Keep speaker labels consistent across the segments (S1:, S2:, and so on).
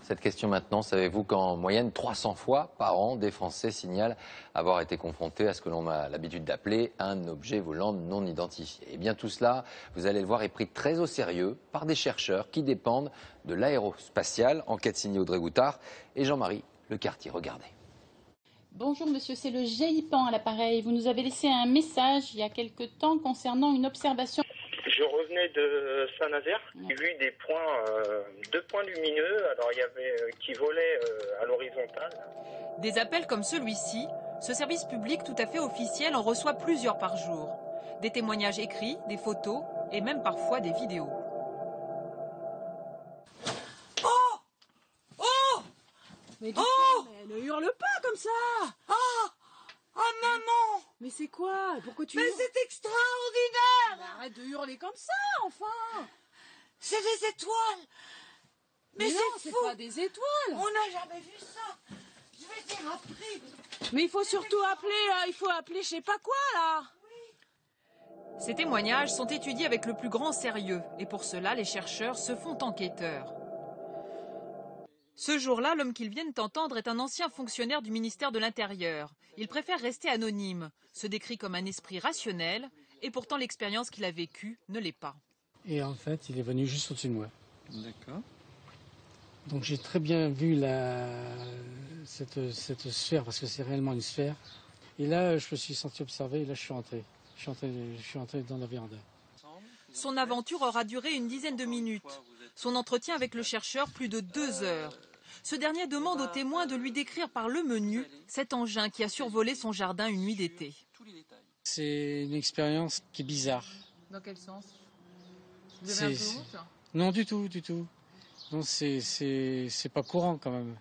S1: Cette question maintenant, savez-vous qu'en moyenne 300 fois par an, des Français signalent avoir été confrontés à ce que l'on a l'habitude d'appeler un objet volant non identifié. Et bien tout cela, vous allez le voir, est pris très au sérieux par des chercheurs qui dépendent de l'aérospatiale. Enquête signée Audrey Goutard et Jean-Marie Lecartier. Regardez.
S2: Bonjour monsieur, c'est le GIPAN à l'appareil. Vous nous avez laissé un message il y a quelque temps concernant une observation.
S3: Je revenais de Saint-Nazaire, j'ai vu des points, 2 points lumineux, alors il y avait qui volaient à l'horizontale.
S4: Des appels comme celui-ci, ce service public tout à fait officiel en reçoit plusieurs par jour. Des témoignages écrits, des photos et même parfois des vidéos.
S5: Oh! Oh!
S6: Mais ne hurle pas comme ça!
S5: Ah! Oh maman!
S6: Mais c'est quoi? Pourquoi tu
S5: Mais
S6: hurles?
S5: c'est extraordinaire!
S6: Mais arrête de hurler comme ça, enfin!
S5: C'est des étoiles! Mais
S6: non,
S5: c'est
S6: c'est
S5: fou!
S6: pas des étoiles!
S5: On n'a jamais vu ça! Je vais dire après!
S6: Mais il faut surtout appeler, il faut appeler je sais pas quoi, là!
S4: Ces témoignages sont étudiés avec le plus grand sérieux et pour cela, les chercheurs se font enquêteurs. Ce jour-là, l'homme qu'ils viennent entendre est un ancien fonctionnaire du ministère de l'Intérieur. Il préfère rester anonyme, se décrit comme un esprit rationnel, et pourtant l'expérience qu'il a vécue ne l'est pas.
S7: Et en fait, il est venu juste au-dessus de moi.
S8: D'accord.
S7: Donc j'ai très bien vu cette sphère, parce que c'est réellement une sphère. Et là, je me suis senti observé, et là, je suis rentré. Je suis entré dans la véranda.
S4: Son aventure aura duré une dizaine de minutes. Son entretien avec le chercheur, plus de 2 heures. Ce dernier demande aux témoins de lui décrire par le menu cet engin qui a survolé son jardin une nuit d'été.
S7: C'est une expérience qui est bizarre.
S4: Dans quel sens? Vous avez un peu honte?
S7: Non, du tout, du tout. Non, c'est pas courant quand même.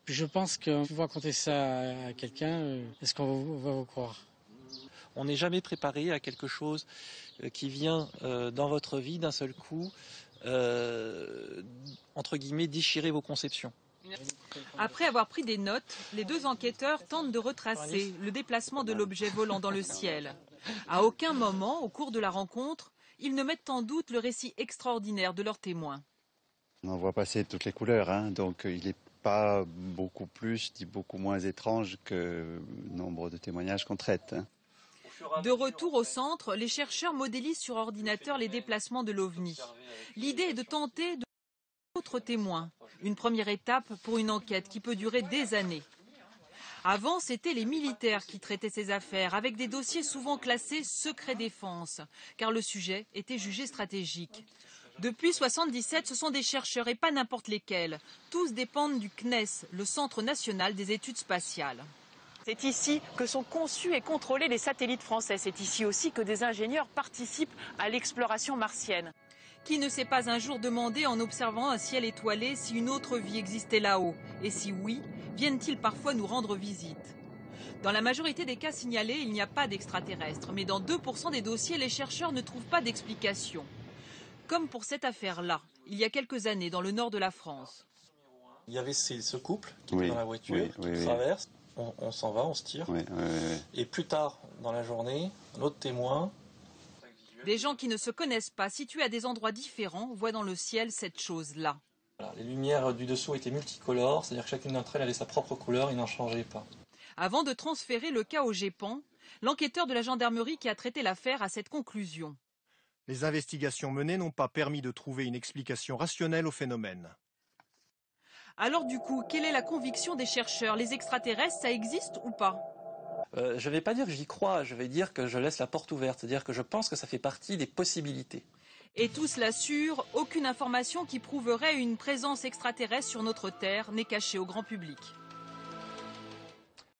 S7: Puis je pense que si vous racontez ça à quelqu'un, est-ce qu'on va vous croire?
S8: On n'est jamais préparé à quelque chose qui vient dans votre vie d'un seul coup, entre guillemets, déchirer vos conceptions.
S4: Après avoir pris des notes, les 2 enquêteurs tentent de retracer le déplacement de l'objet volant dans le ciel. À aucun moment, au cours de la rencontre, ils ne mettent en doute le récit extraordinaire de leurs témoins.
S9: On voit passer toutes les couleurs, hein, donc il n'est pas beaucoup plus, ni beaucoup moins étrange que le nombre de témoignages qu'on traite. Hein.
S4: De retour au centre, les chercheurs modélisent sur ordinateur les déplacements de l'OVNI. L'idée est de tenter de d'autres témoins. Une première étape pour une enquête qui peut durer des années. Avant, c'étaient les militaires qui traitaient ces affaires, avec des dossiers souvent classés secret défense, car le sujet était jugé stratégique. Depuis 1977, ce sont des chercheurs et pas n'importe lesquels. Tous dépendent du CNES, le Centre national des études spatiales. C'est ici que sont conçus et contrôlés les satellites français. C'est ici aussi que des ingénieurs participent à l'exploration martienne. Qui ne s'est pas un jour demandé en observant un ciel étoilé si une autre vie existait là-haut? Et si oui, viennent-ils parfois nous rendre visite? Dans la majorité des cas signalés, il n'y a pas d'extraterrestres. Mais dans 2% des dossiers, les chercheurs ne trouvent pas d'explication. Comme pour cette affaire-là, il y a quelques années, dans le nord de la France.
S8: Il y avait ce couple qui était dans la voiture, qui traverse, on s'en va, on se tire. Et plus tard dans la journée, un autre témoin.
S4: Des gens qui ne se connaissent pas, situés à des endroits différents, voient dans le ciel cette chose-là.
S8: Voilà, les lumières du dessous étaient multicolores, c'est-à-dire que chacune d'entre elles avait sa propre couleur, il n'en changeait pas.
S4: Avant de transférer le cas au GEPAN, l'enquêteur de la gendarmerie qui a traité l'affaire a cette conclusion.
S10: Les investigations menées n'ont pas permis de trouver une explication rationnelle au phénomène.
S4: Alors du coup, quelle est la conviction des chercheurs? Les extraterrestres, ça existe ou pas?
S8: Je ne vais pas dire que j'y crois, je vais dire que je laisse la porte ouverte, c'est-à-dire que je pense que ça fait partie des possibilités.
S4: Et tout cela sûr, aucune information qui prouverait une présence extraterrestre sur notre Terre n'est cachée au grand public.